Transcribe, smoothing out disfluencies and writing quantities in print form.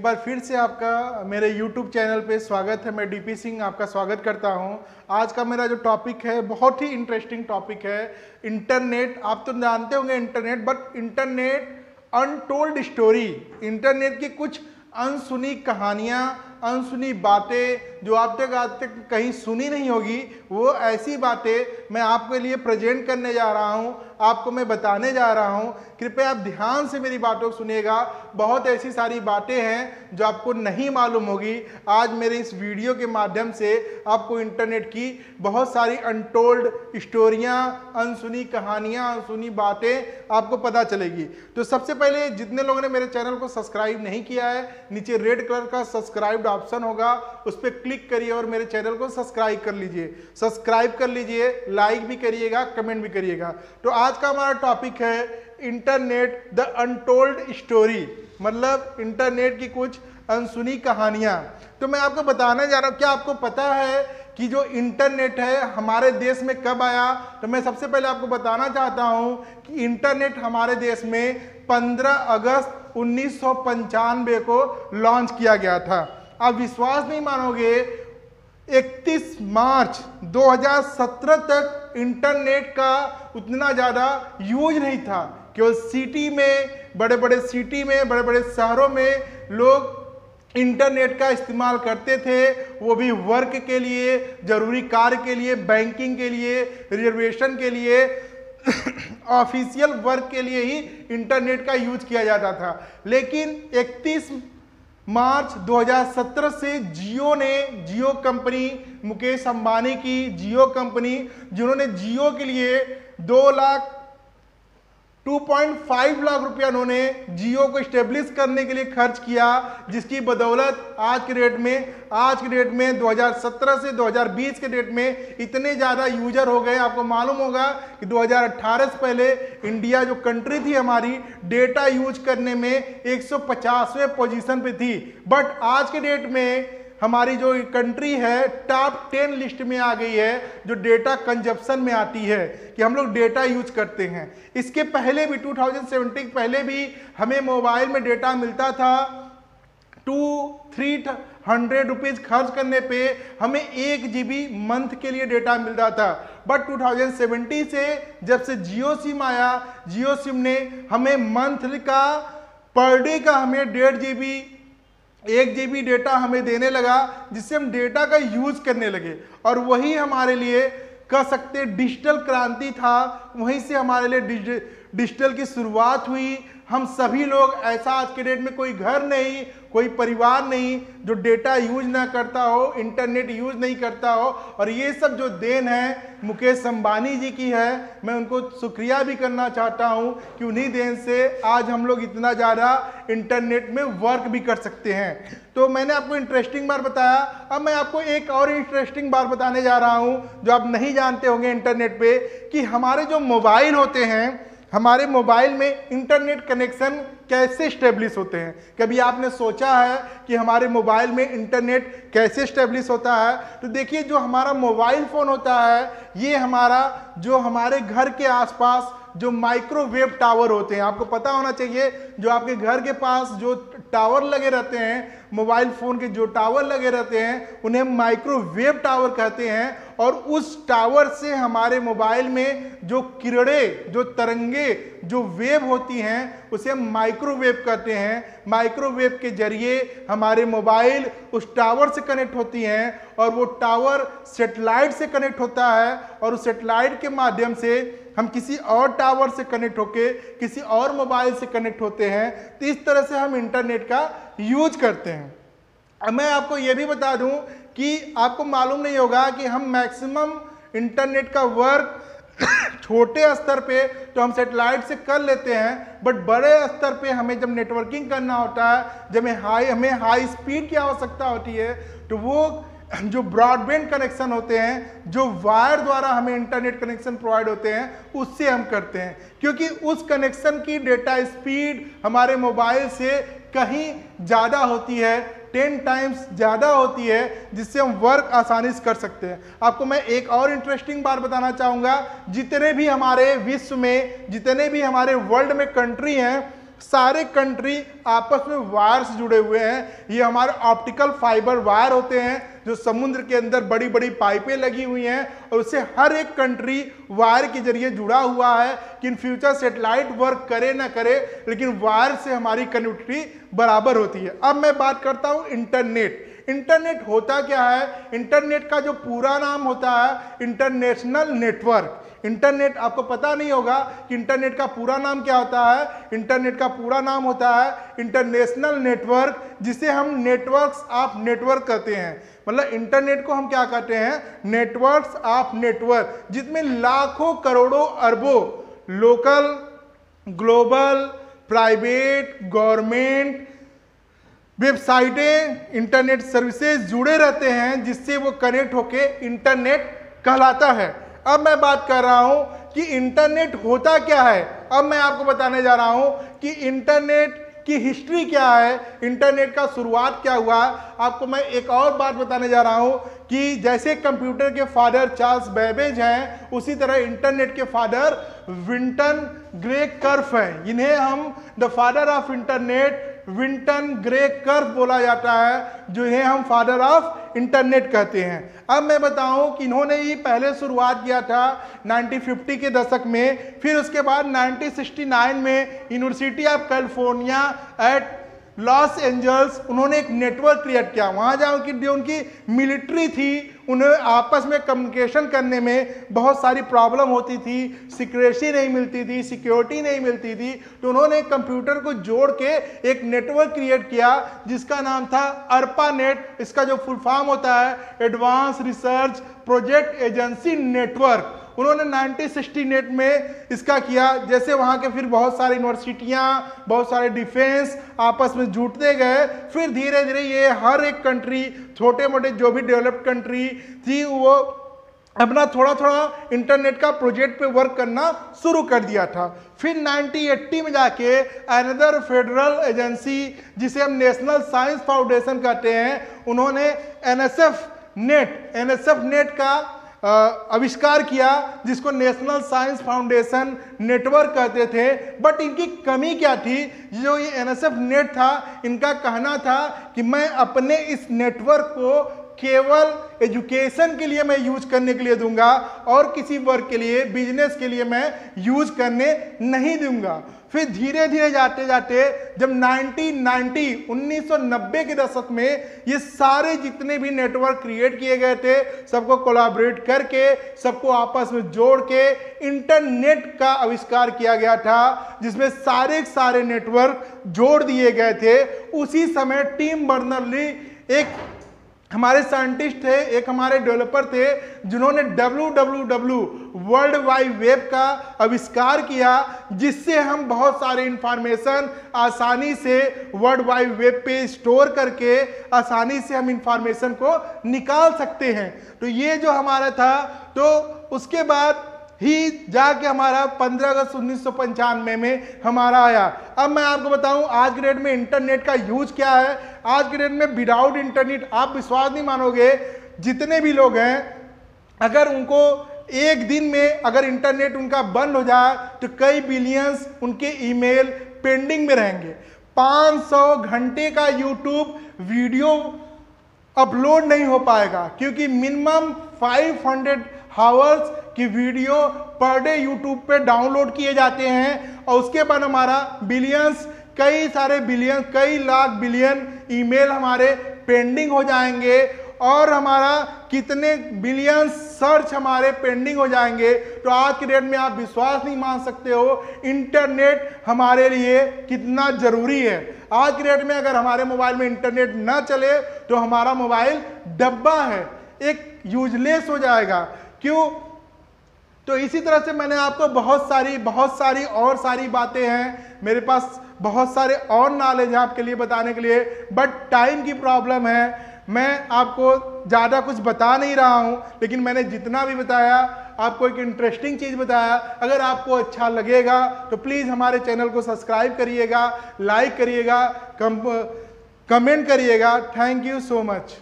एक बार फिर से आपका मेरे YouTube चैनल पे स्वागत है। मैं डीपी सिंह आपका स्वागत करता हूं। आज का मेरा जो टॉपिक है बहुत ही इंटरेस्टिंग टॉपिक है, इंटरनेट। आप तो जानते होंगे internet, but internet untold story, internet की कुछ अनसुनी कहानियां, अनसुनी बातें जो आप तक आज तक कहीं सुनी नहीं होगी, वो ऐसी बातें मैं आपके लिए प्रेजेंट करने जा रहा हूं, आपको मैं बताने जा रहा हूं। कृपया आप ध्यान से मेरी बातों को सुनिएगा। बहुत ऐसी सारी बातें हैं जो आपको नहीं मालूम होगी। आज मेरे इस वीडियो के माध्यम से आपको इंटरनेट की बहुत सारी अनटोल्ड स्टोरियां, अनसुनी कहानियां, अनसुनी बातें आपको पता चलेगी। तो सबसे पहले जितने लोगों ने मेरे चैनल को सब्सक्राइब नहीं किया है, नीचे रेड कलर का सब्सक्राइब ऑप्शन होगा, उस पर क्लिक करिए और मेरे चैनल को सब्सक्राइब कर लीजिए। सब्सक्राइब कर लीजिए, लाइक भी करिएगा, कमेंट भी करिएगा। तो आज का हमारा टॉपिक है इंटरनेट द अनटोल्ड स्टोरी, मतलब इंटरनेट की कुछ अनसुनी कहानियां। तो मैं आपको बताने जा रहा हूं, क्या आपको पता है कि जो इंटरनेट है हमारे देश में कब आया? तो मैं सबसे पहले आपको बताना चाहता हूं कि इंटरनेट हमारे देश में 15 अगस्त 1995 को लॉन्च किया गया था। आप विश्वास नहीं मानोगे, 31 मार्च 2017 तक इंटरनेट का उतना ज़्यादा यूज नहीं था। केवल सिटी में, बड़े बड़े सिटी में, बड़े बड़े शहरों में लोग इंटरनेट का इस्तेमाल करते थे, वो भी वर्क के लिए, जरूरी कार्य के लिए, बैंकिंग के लिए, रिजर्वेशन के लिए, ऑफिशियल वर्क के लिए ही इंटरनेट का यूज किया जाता था। लेकिन 31 मार्च 2017 से जियो कंपनी, मुकेश अंबानी की जियो कंपनी, जिन्होंने जियो के लिए 2.5 लाख रुपया उन्होंने जियो को स्टेब्लिश करने के लिए खर्च किया, जिसकी बदौलत आज के डेट में 2017 से 2020 के डेट में इतने ज़्यादा यूजर हो गए। आपको मालूम होगा कि 2018 से पहले इंडिया जो कंट्री थी हमारी, डेटा यूज करने में 150वें पोजीशन पे थी, बट आज के डेट में हमारी जो कंट्री है टॉप 10 लिस्ट में आ गई है, जो डेटा कंजप्शन में आती है, कि हम लोग डेटा यूज करते हैं। इसके पहले भी 2017 पहले भी हमें मोबाइल में डेटा मिलता था 200-300 रुपीज खर्च करने पे हमें 1 GB मंथ के लिए डेटा मिलता था। बट 2017 से जब से जियो सिम आया, जियो सिम ने हमें मंथली का, पर डे का हमें 1.5 GB 1 GB डेटा हमें देने लगा, जिससे हम डेटा का यूज करने लगे। और वही हमारे लिए कह सकते डिजिटल क्रांति था, वहीं से हमारे लिए डिजिटल की शुरुआत हुई। हम सभी लोग, ऐसा आज के डेट में कोई घर नहीं, कोई परिवार नहीं जो डेटा यूज ना करता हो, इंटरनेट यूज नहीं करता हो। और ये सब जो देन है मुकेश अंबानी जी की है, मैं उनको शुक्रिया भी करना चाहता हूँ कि उन्हीं देन से आज हम लोग इतना ज़्यादा इंटरनेट में वर्क भी कर सकते हैं। तो मैंने आपको इंटरेस्टिंग बात बताया, अब मैं आपको एक और इंटरेस्टिंग बात बताने जा रहा हूँ जो आप नहीं जानते होंगे इंटरनेट पे, कि हमारे जो मोबाइल होते हैं, हमारे मोबाइल में इंटरनेट कनेक्शन कैसे स्टेब्लिश होते हैं। कभी आपने सोचा है कि हमारे मोबाइल में इंटरनेट कैसे स्टेब्लिश होता है? तो देखिए, जो हमारा मोबाइल फोन होता है, ये जो हमारे घर के आसपास जो माइक्रोवेव टावर होते हैं, आपको पता होना चाहिए, जो आपके घर के पास जो टावर लगे रहते हैं, मोबाइल फोन के जो टावर लगे रहते हैं, उन्हें माइक्रोवेव टावर कहते हैं। और उस टावर से हमारे मोबाइल में जो किरणें, जो तरंगे, जो वेव होती हैं, उसे हम माइक्रोवेव कहते हैं। माइक्रोवेव के जरिए हमारे मोबाइल उस टावर से कनेक्ट होती हैं, और वो टावर सैटेलाइट से कनेक्ट होता है, और उस सैटेलाइट के माध्यम से हम किसी और टावर से कनेक्ट होके किसी और मोबाइल से कनेक्ट होते हैं। तो इस तरह से हम इंटरनेट का यूज करते हैं। अब मैं आपको यह भी बता दूं कि आपको मालूम नहीं होगा कि हम मैक्सिमम इंटरनेट का वर्क छोटे स्तर पे तो हम सैटेलाइट से कर लेते हैं, बट बड़े स्तर पे हमें जब नेटवर्किंग करना होता है, जब हमें हाई स्पीड की आवश्यकता होती है, तो वो जो ब्रॉडबैंड कनेक्शन होते हैं, जो वायर द्वारा हमें इंटरनेट कनेक्शन प्रोवाइड होते हैं, उससे हम करते हैं। क्योंकि उस कनेक्शन की डेटा स्पीड हमारे मोबाइल से कहीं ज़्यादा होती है, 10 टाइम्स ज़्यादा होती है, जिससे हम वर्क आसानी से कर सकते हैं। आपको मैं एक और इंटरेस्टिंग बात बताना चाहूँगा, जितने भी हमारे विश्व में, जितने भी हमारे वर्ल्ड में कंट्री हैं, सारे कंट्री आपस में वायर से जुड़े हुए हैं। ये हमारे ऑप्टिकल फाइबर वायर होते हैं जो समुद्र के अंदर बड़ी बड़ी पाइपें लगी हुई हैं और उससे हर एक कंट्री वायर के जरिए जुड़ा हुआ है कि इन फ्यूचर सैटेलाइट वर्क करे ना करे, लेकिन वायर से हमारी कनेक्टिविटी बराबर होती है। अब मैं बात करता हूं इंटरनेट। इंटरनेट होता क्या है? इंटरनेट का जो पूरा नाम होता है इंटरनेशनल नेटवर्क। इंटरनेट, आपको पता नहीं होगा कि इंटरनेट का पूरा नाम क्या होता है। इंटरनेट का पूरा नाम होता है इंटरनेशनल नेटवर्क, जिसे हम नेटवर्क्स ऑफ नेटवर्क कहते हैं। मतलब इंटरनेट को हम क्या कहते हैं? नेटवर्क्स ऑफ नेटवर्क, जिसमें लाखों करोड़ों अरबों लोकल, ग्लोबल, प्राइवेट, गवर्नमेंट वेबसाइटें, इंटरनेट सर्विसेज जुड़े रहते हैं, जिससे वो कनेक्ट होके इंटरनेट कहलाता है। अब मैं बात कर रहा हूं कि इंटरनेट होता क्या है। अब मैं आपको बताने जा रहा हूं कि इंटरनेट की हिस्ट्री क्या है, इंटरनेट का शुरुआत क्या हुआ। आपको मैं एक और बात बताने जा रहा हूं कि जैसे कंप्यूटर के फादर चार्ल्स बेबेज हैं, उसी तरह इंटरनेट के फादर विंटन ग्रे कर्फ हैं। इन्हें हम the father of internet Vinton grey Cuffe बोला जाता है, जो इन्हें हम फादर ऑफ इंटरनेट कहते हैं। अब मैं बताऊं कि इन्होंने ही पहले शुरुआत किया था 1950 के दशक में, फिर उसके बाद 1969 में University of California at Los Angeles उन्होंने एक नेटवर्क क्रिएट किया। वहां जहाँ उनकी मिलिट्री थी, उन्हें आपस में कम्युनिकेशन करने में बहुत सारी प्रॉब्लम होती थी, सिक्रेसी नहीं मिलती थी, सिक्योरिटी नहीं मिलती थी, तो उन्होंने कंप्यूटर को जोड़ के एक नेटवर्क क्रिएट किया जिसका नाम था ARPANET। इसका जो फुल फॉर्म होता है advance research project agency network. उन्होंने 1968 में इसका किया। जैसे वहाँ के फिर बहुत सारी यूनिवर्सिटियाँ, बहुत सारे डिफेंस आपस में जुटते गए, फिर धीरे धीरे ये हर एक कंट्री, छोटे मोटे जो भी डेवलप्ड कंट्री थी, वो अपना थोड़ा थोड़ा इंटरनेट का प्रोजेक्ट पे वर्क करना शुरू कर दिया था। फिर 1980 में जाके अनदर फेडरल एजेंसी, जिसे हम नेशनल साइंस फाउंडेशन कहते हैं, उन्होंने NSF नेट का आविष्कार किया, जिसको नेशनल साइंस फाउंडेशन नेटवर्क कहते थे। बट इनकी कमी क्या थी? जो ये NSF नेट था, इनका कहना था कि मैं अपने इस नेटवर्क को केवल एजुकेशन के लिए मैं यूज करने के लिए दूंगा और किसी वर्क के लिए, बिजनेस के लिए मैं यूज करने नहीं दूंगा। फिर धीरे धीरे जाते जाते जब 1990 के दशक में ये सारे जितने भी नेटवर्क क्रिएट किए गए थे, सबको कोलैबोरेट करके, सबको आपस में जोड़ के इंटरनेट का आविष्कार किया गया था, जिसमें सारे नेटवर्क जोड़ दिए गए थे। उसी समय टिम बर्नर्स-ली एक हमारे साइंटिस्ट थे, एक हमारे डेवलपर थे, जिन्होंने www वर्ल्ड वाइड वेब का आविष्कार किया, जिससे हम बहुत सारे इंफॉर्मेशन आसानी से वर्ल्ड वाइड वेब पे स्टोर करके आसानी से हम इंफॉर्मेशन को निकाल सकते हैं। तो ये जो हमारा था, तो उसके बाद ही जाके हमारा 15 अगस्त 1995 में हमारा आया। अब मैं आपको बताऊं आज के डेट में इंटरनेट का यूज क्या है। आज के डेट में विदाउट इंटरनेट आप विश्वास नहीं मानोगे, जितने भी लोग हैं, अगर उनको एक दिन में अगर इंटरनेट उनका बंद हो जाए तो कई बिलियंस उनके ईमेल पेंडिंग में रहेंगे। 500 घंटे का यूट्यूब वीडियो अपलोड नहीं हो पाएगा, क्योंकि मिनिमम 500 आवर्स की वीडियो पर डे यूट्यूब पे डाउनलोड किए जाते हैं। और उसके बाद हमारा बिलियंस, कई सारे बिलियन, कई लाख बिलियन ईमेल हमारे पेंडिंग हो जाएंगे, और हमारा कितने बिलियन सर्च हमारे पेंडिंग हो जाएंगे। तो आज के डेट में आप विश्वास नहीं मान सकते हो इंटरनेट हमारे लिए कितना जरूरी है। आज के डेट में अगर हमारे मोबाइल में इंटरनेट ना चले तो हमारा मोबाइल डब्बा है, एक यूजलेस हो जाएगा। क्यों? तो इसी तरह से मैंने आपको बहुत सारी और सारी बातें हैं, मेरे पास बहुत सारे और नॉलेज है आपके लिए बताने के लिए, बट टाइम की प्रॉब्लम है। मैं आपको ज़्यादा कुछ बता नहीं रहा हूं, लेकिन मैंने जितना भी बताया आपको एक इंटरेस्टिंग चीज़ बताया। अगर आपको अच्छा लगेगा तो प्लीज़ हमारे चैनल को सब्सक्राइब करिएगा, लाइक करिएगा, कमेंट करिएगा। Thank you so much.